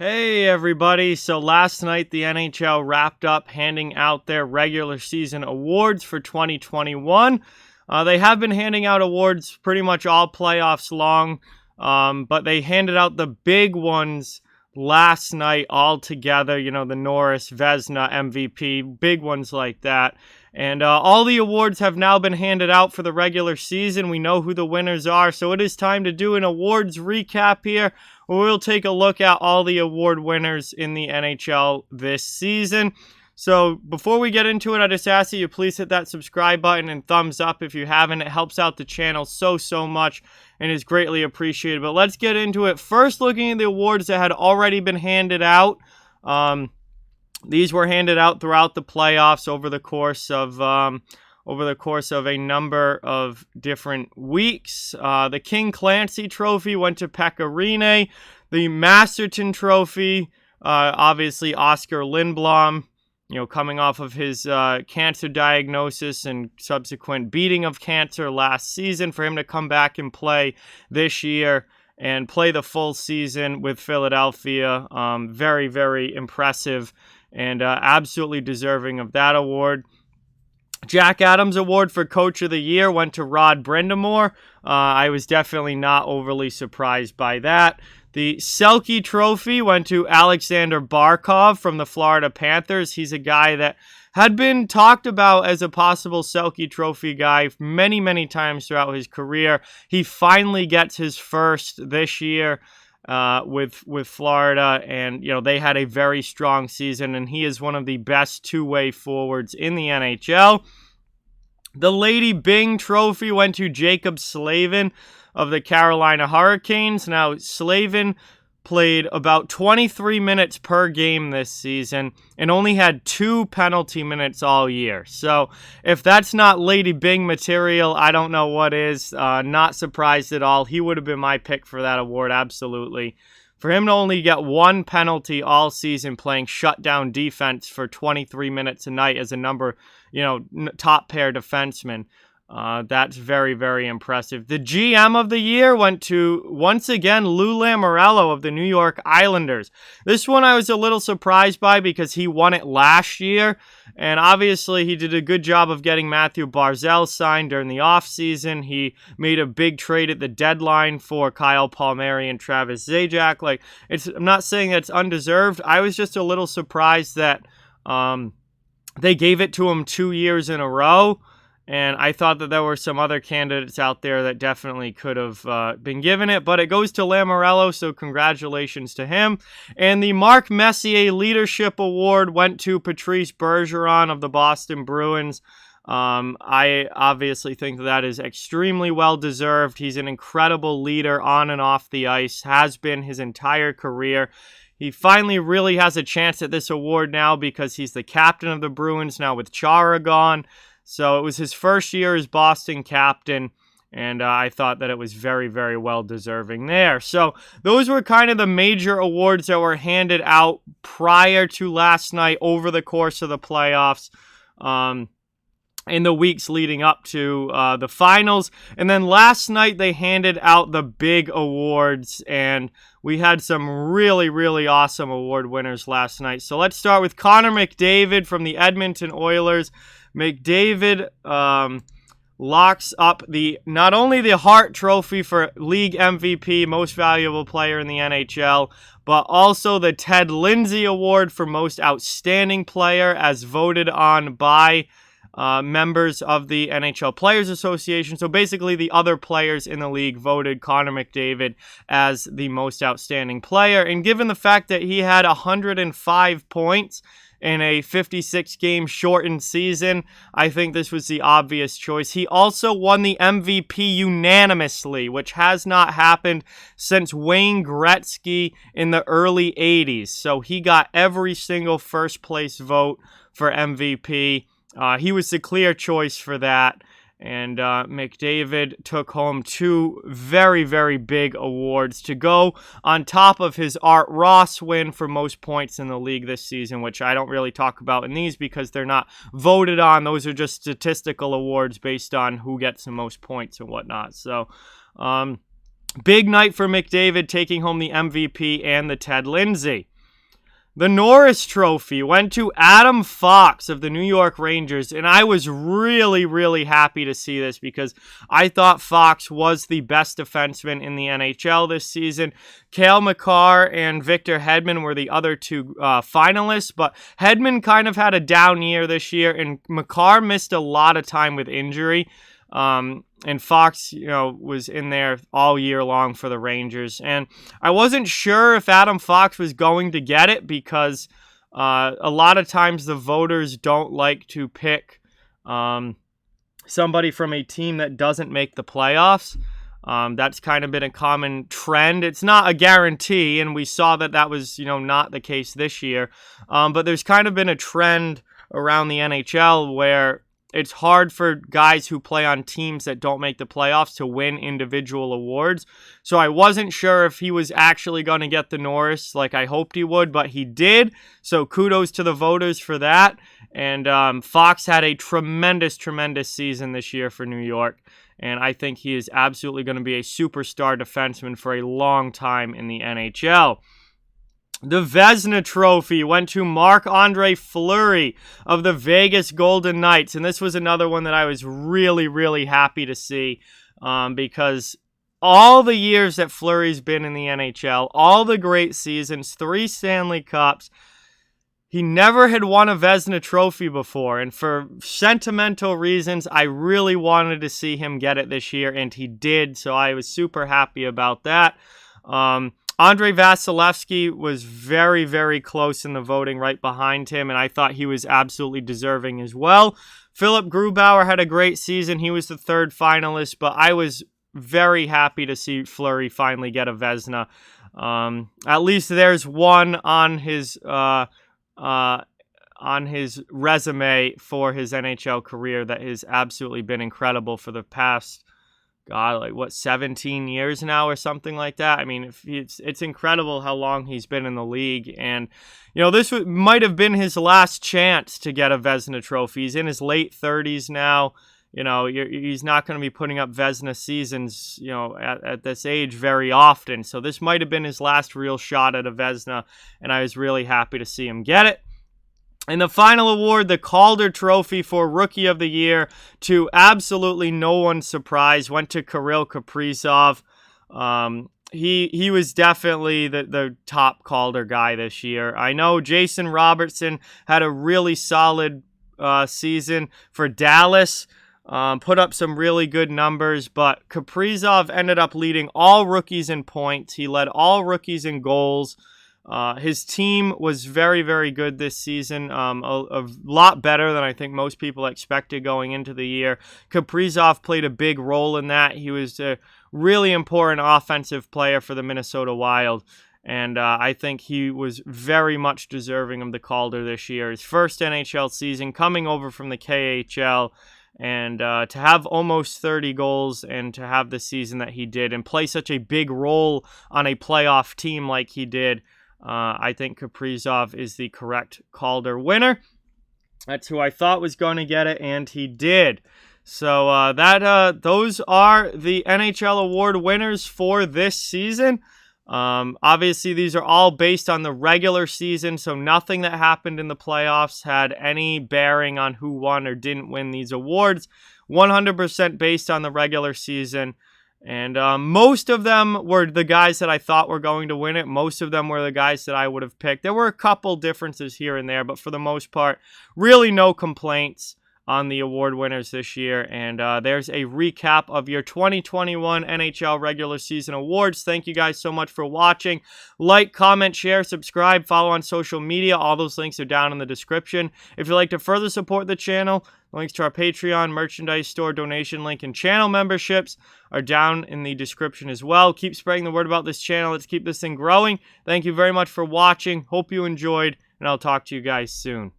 Hey everybody, so last night the NHL wrapped up handing out their regular season awards for 2021. They have been handing out awards pretty much all playoffs long, but they handed out the big ones last night all together, the Norris, Vezina, MVP, big ones like that. And all the awards have now been handed out for the regular season. We know who the winners are, so it is time to do an awards recap here. We'll take a look at all the award winners in the NHL this season. So before we get into it, I just ask that you please hit that subscribe button and thumbs up if you haven't. It helps out the channel so much and is greatly appreciated. But let's get into it. First, looking at the awards that had already been handed out. These were handed out throughout the playoffs over the course of a number of different weeks. The King Clancy Trophy went to Pekka Rinne. The Masterton Trophy, obviously Oscar Lindblom, coming off of his cancer diagnosis and subsequent beating of cancer last season, for him to come back and play this year and play the full season with Philadelphia. Very, very impressive and absolutely deserving of that award. Jack Adams Award for Coach of the Year went to Rod Brind'Amour. I was definitely not overly surprised by that. The Selke Trophy went to Alexander Barkov from the Florida Panthers. He's a guy that had been talked about as a possible Selke Trophy guy many times throughout his career. He finally gets his first this year with Florida, and they had a very strong season, and he is one of the best two-way forwards in the NHL. The Lady Byng Trophy went to Jacob Slavin of the Carolina Hurricanes. Now, Slavin played about 23 minutes per game this season and only had 2 penalty minutes all year. So if that's not Lady Byng material, I don't know what is. Not surprised at all. He would have been my pick for that award, absolutely. For him to only get 1 penalty all season playing shutdown defense for 23 minutes a night as a top pair defenseman, that's very impressive. The GM of the year went to, once again, Lou Lamoriello of the New York Islanders. This one I was a little surprised by because he won it last year, and obviously he did a good job of getting Matthew Barzal signed during the offseason. He made a big trade at the deadline for Kyle Palmieri and Travis Zajac. I'm not saying that's undeserved. I was just a little surprised that they gave it to him 2 years in a row. And I thought that there were some other candidates out there that definitely could have been given it. But it goes to Lamoriello, so congratulations to him. And the Mark Messier Leadership Award went to Patrice Bergeron of the Boston Bruins. I obviously think that is extremely well-deserved. He's an incredible leader on and off the ice, has been his entire career. He finally really has a chance at this award now because he's the captain of the Bruins now with Chara gone. So it was his first year as Boston captain, and I thought that it was very well deserving there. So those were kind of the major awards that were handed out prior to last night over the course of the playoffs. In the weeks leading up to the finals. And then last night they handed out the big awards, and we had some really awesome award winners last night. So let's start with Connor McDavid from the Edmonton Oilers. McDavid locks up not only the Hart Trophy for League MVP, Most Valuable Player in the NHL, but also the Ted Lindsay Award for Most Outstanding Player as voted on by members of the NHL Players Association. So basically the other players in the league voted Connor McDavid as the most outstanding player. And given the fact that he had 105 points in a 56-game shortened season, I think this was the obvious choice. He also won the MVP unanimously, which has not happened since Wayne Gretzky in the early 80s. So he got every single first-place vote for MVP. He was the clear choice for that. And McDavid took home 2 very big awards to go on top of his Art Ross win for most points in the league this season, which I don't really talk about in these because they're not voted on. Those are just statistical awards based on who gets the most points and whatnot. So, big night for McDavid taking home the MVP and the Ted Lindsay. The Norris Trophy went to Adam Fox of the New York Rangers, and I was really, really happy to see this because I thought Fox was the best defenseman in the NHL this season. Cale Makar and Victor Hedman were the other two finalists, but Hedman kind of had a down year this year, and Makar missed a lot of time with injury. And Fox, was in there all year long for the Rangers. And I wasn't sure if Adam Fox was going to get it because a lot of times the voters don't like to pick somebody from a team that doesn't make the playoffs. That's kind of been a common trend. It's not a guarantee, and we saw that was, not the case this year. But there's kind of been a trend around the NHL where it's hard for guys who play on teams that don't make the playoffs to win individual awards. So I wasn't sure if he was actually going to get the Norris like I hoped he would, but he did. So kudos to the voters for that. And Fox had a tremendous, tremendous season this year for New York. And I think he is absolutely going to be a superstar defenseman for a long time in the NHL. The Vezina Trophy went to Marc-Andre Fleury of the Vegas Golden Knights. And this was another one that I was really, really happy to see because all the years that Fleury's been in the NHL, all the great seasons, 3 Stanley Cups, he never had won a Vezina Trophy before. And for sentimental reasons, I really wanted to see him get it this year, and he did. So I was super happy about that. Andrei Vasilevsky was very, very close in the voting right behind him, and I thought he was absolutely deserving as well. Philip Grubauer had a great season. He was the 3rd finalist, but I was very happy to see Fleury finally get a Vezina. At least there's one on his resume for his NHL career that has absolutely been incredible for the past 17 years now or something like that. I mean, it's incredible how long he's been in the league. And, this might have been his last chance to get a Vezina Trophy. He's in his late 30s now. He's not going to be putting up Vezina seasons, at this age very often. So this might have been his last real shot at a Vezina, and I was really happy to see him get it. And the final award, the Calder Trophy for Rookie of the Year, to absolutely no one's surprise, went to Kirill Kaprizov. He was definitely the top Calder guy this year. I know Jason Robertson had a really solid season for Dallas, put up some really good numbers, but Kaprizov ended up leading all rookies in points. He led all rookies in goals. His team was very, very good this season, a lot better than I think most people expected going into the year. Kaprizov played a big role in that. He was a really important offensive player for the Minnesota Wild, and I think he was very much deserving of the Calder this year. His first NHL season, coming over from the KHL, and to have almost 30 goals and to have the season that he did and play such a big role on a playoff team like he did, I think Kaprizov is the correct Calder winner. That's who I thought was going to get it, and he did. So those are the NHL award winners for this season. Obviously, these are all based on the regular season, so nothing that happened in the playoffs had any bearing on who won or didn't win these awards. 100% based on the regular season. And most of them were the guys that I thought were going to win it. Most of them were the guys that I would have picked. There were a couple differences here and there, but for the most part, really no complaints on the award winners this year. And there's a recap of your 2021 NHL regular season awards. Thank you guys so much for watching. Like, comment, share, subscribe, follow on social media. All those links are down in the description. If you'd like to further support the channel, links to our Patreon, merchandise store, donation link, and channel memberships are down in the description as well. Keep spreading the word about this channel. Let's keep this thing growing. Thank you very much for watching. Hope you enjoyed, and I'll talk to you guys soon.